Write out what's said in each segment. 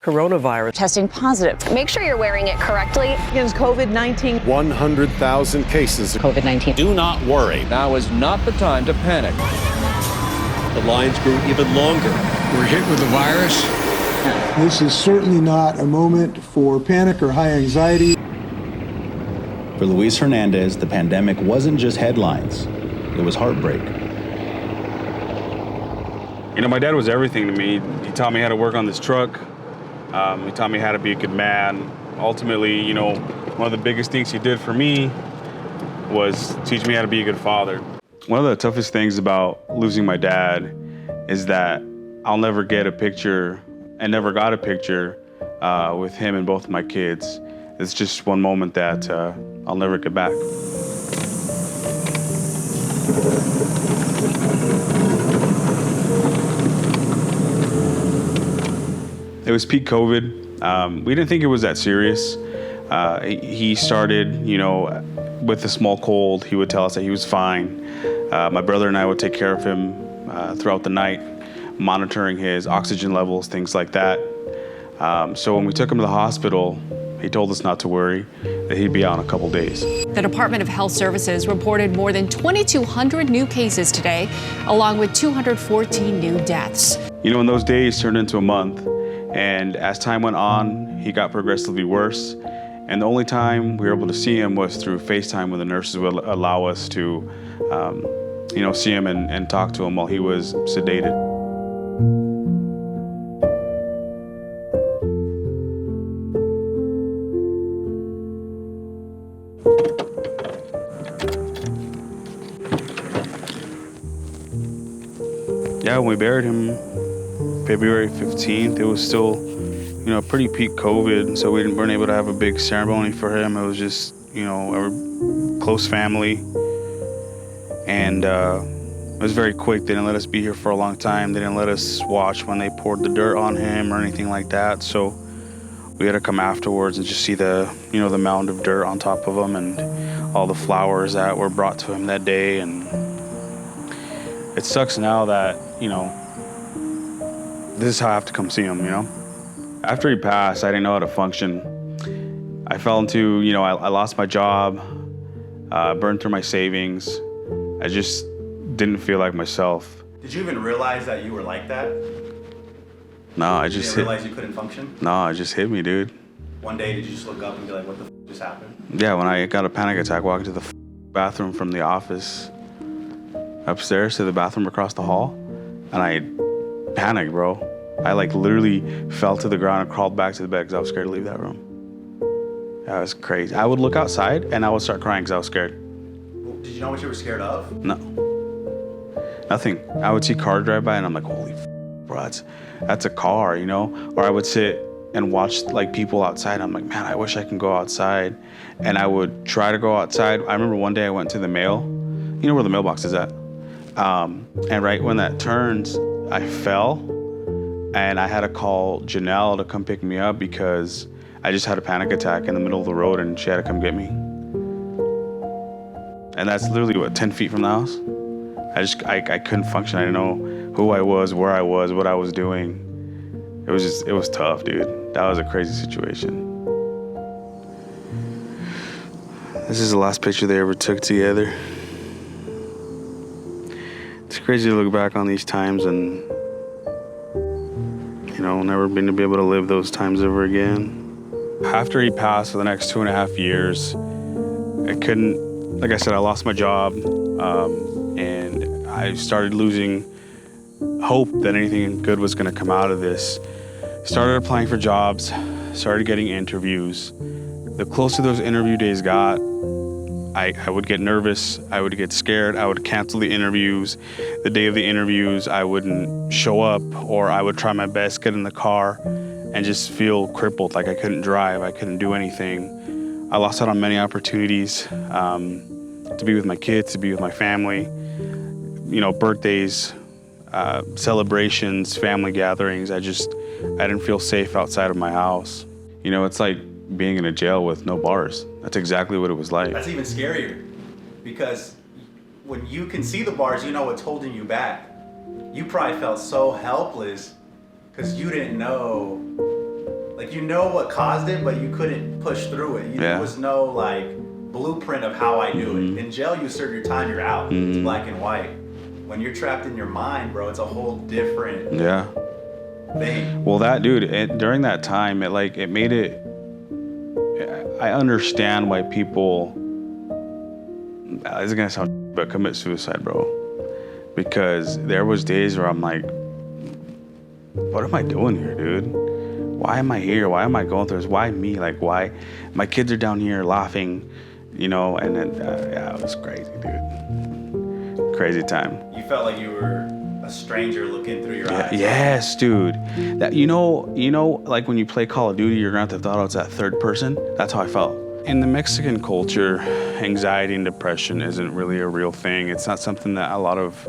coronavirus. Testing positive. Make sure you're wearing it correctly. Against COVID-19. 100,000 cases of COVID-19. Do not worry. Now is not the time to panic. The lines grew even longer. We're hit with the virus. This is certainly not a moment for panic or high anxiety. For Luis Hernandez, the pandemic wasn't just headlines, it was heartbreak. You know, my dad was everything to me. He taught me how to work on this truck. He taught me how to be a good man. Ultimately, you know, one of the biggest things he did for me was teach me how to be a good father. One of the toughest things about losing my dad is that I'll never get a picture, and never got a picture with him and both of my kids. It's just one moment that I'll never get back. It was peak COVID. We didn't think it was that serious. He started, you know, with a small cold. He would tell us that he was fine. My brother and I would take care of him throughout the night, monitoring his oxygen levels, things like that. So when we took him to the hospital, he told us not to worry, that he'd be out in a couple days. The Department of Health Services reported more than 2,200 new cases today, along with 214 new deaths. You know, and those days turned into a month, and as time went on, he got progressively worse. And the only time we were able to see him was through FaceTime, when the nurses would allow us to, you know, see him and talk to him while he was sedated. Yeah, when we buried him February 15th, it was still, you know, pretty peak COVID, so we weren't able to have a big ceremony for him. It was just, you know, a close family, and it was very quick. They didn't let us be here for a long time. They didn't let us watch when they poured the dirt on him or anything like that, so we had to come afterwards and just see the, you know, the mound of dirt on top of him and all the flowers that were brought to him that day. And it sucks now that, you know, this is how I have to come see him, you know? After he passed, I didn't know how to function. I fell into, you know, I lost my job, burned through my savings. I just didn't feel like myself. Did you even realize that you were like that? No, I You just didn't realize you couldn't function? No, it just hit me, dude. One day, did you just look up and be like, what the f just happened? Yeah, when I got a panic attack walking to the bathroom from the office upstairs to the bathroom across the hall, and I panicked, bro. I like literally fell to the ground and crawled back to the bed because I was scared to leave that room. That was crazy. I would look outside and I would start crying because I was scared. Did you know what you were scared of? No, nothing. I would see cars drive by and I'm like, holy bro, that's a car, you know? Or I would sit and watch like people outside. I'm like, man, I wish I can go outside. And I would try to go outside. I remember one day I went to the mail. You know where the mailbox is at? And right when that turns, I fell, and I had to call Janelle to come pick me up because I just had a panic attack in the middle of the road and she had to come get me. And that's literally, what, 10 feet from the house? I couldn't function. I didn't know who I was, where I was, what I was doing. It was tough, dude. That was a crazy situation. This is the last picture they ever took together. It's crazy to look back on these times and, you know, never been to be able to live those times ever again. After he passed for the next 2.5 years, I couldn't, like I said, I lost my job, and I started losing hope that anything good was gonna come out of this. Started applying for jobs, started getting interviews. The closer those interview days got, I would get nervous, I would get scared, I would cancel the interviews. The day of the interviews, I wouldn't show up, or I would try my best, get in the car, and just feel crippled, like I couldn't drive, I couldn't do anything. I lost out on many opportunities to be with my kids, to be with my family. You know, birthdays, celebrations, family gatherings. I didn't feel safe outside of my house. You know, it's like being in a jail with no bars. That's exactly what it was like. That's even scarier, because when you can see the bars, you know what's holding you back. You probably felt so helpless because you didn't know like you know what caused it, but you couldn't push through it. There was no like blueprint of how I do it. In jail, you serve your time, you're out. It's black and white. When you're trapped in your mind, bro, it's a whole different thing. Well, that dude, during that time, it made it. I understand why people. It's gonna sound, but commit suicide, bro. Because there was days where I'm like, what am I doing here, dude? Why am I here? Why am I going through this? Why me? Like, why? My kids are down here laughing, and then, it was crazy, dude. Crazy time. You felt like you were a stranger looking through your eyes. Yes, dude. That like when you play Call of Duty, you're Grand Theft Auto, it's that third person. That's how I felt. In the Mexican culture, anxiety and depression isn't really a real thing. It's not something that a lot of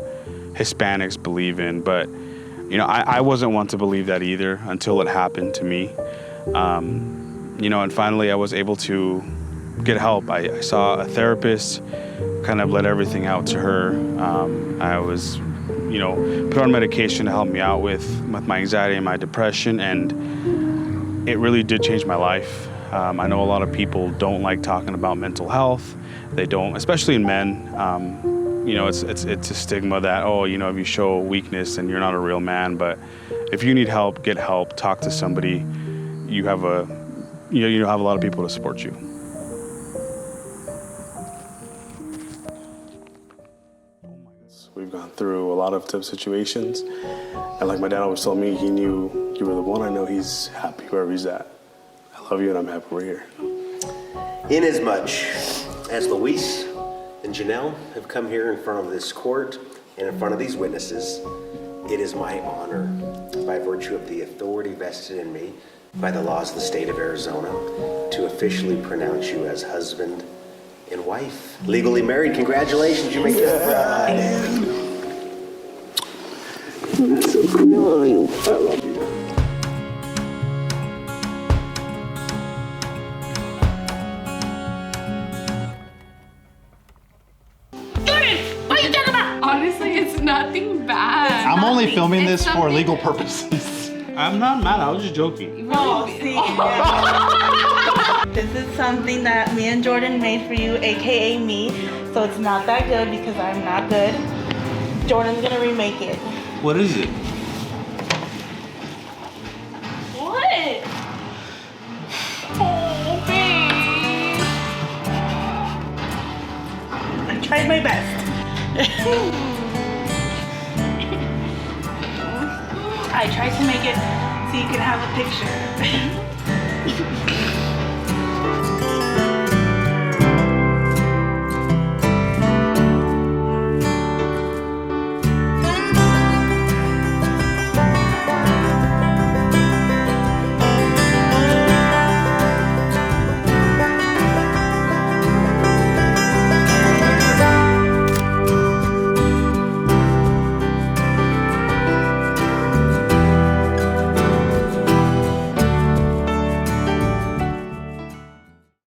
Hispanics believe in, but I wasn't one to believe that either until it happened to me. And finally I was able to get help. I saw a therapist, kind of let everything out to her. I was, put on medication to help me out with my anxiety and my depression, and it really did change my life. I know a lot of people don't like talking about mental health. They don't, especially in men. It's a stigma that, if you show weakness, then you're not a real man. But if you need help, get help. Talk to somebody. You have a lot of people to support you. We've gone through a lot of tough situations, and like my dad always told me, he knew you were the one. I know he's happy wherever he's at. I love you, and I'm happy we're here. Inasmuch as Luis and Janelle have come here in front of this court and in front of these witnesses, it is my honor, by virtue of the authority vested in me by the laws of the state of Arizona, to officially pronounce you as husband and wife. Legally married. Congratulations, you make it bride. That's so cool. I love you. Honestly, it's nothing bad. I'm only filming this for legal purposes. I'm not mad, I was just joking. Oh, see. This is something that me and Jordan made for you, AKA me. So it's not that good because I'm not good. Jordan's gonna remake it. What is it? What? Oh, babe. I tried my best. I tried to make it so you could have a picture.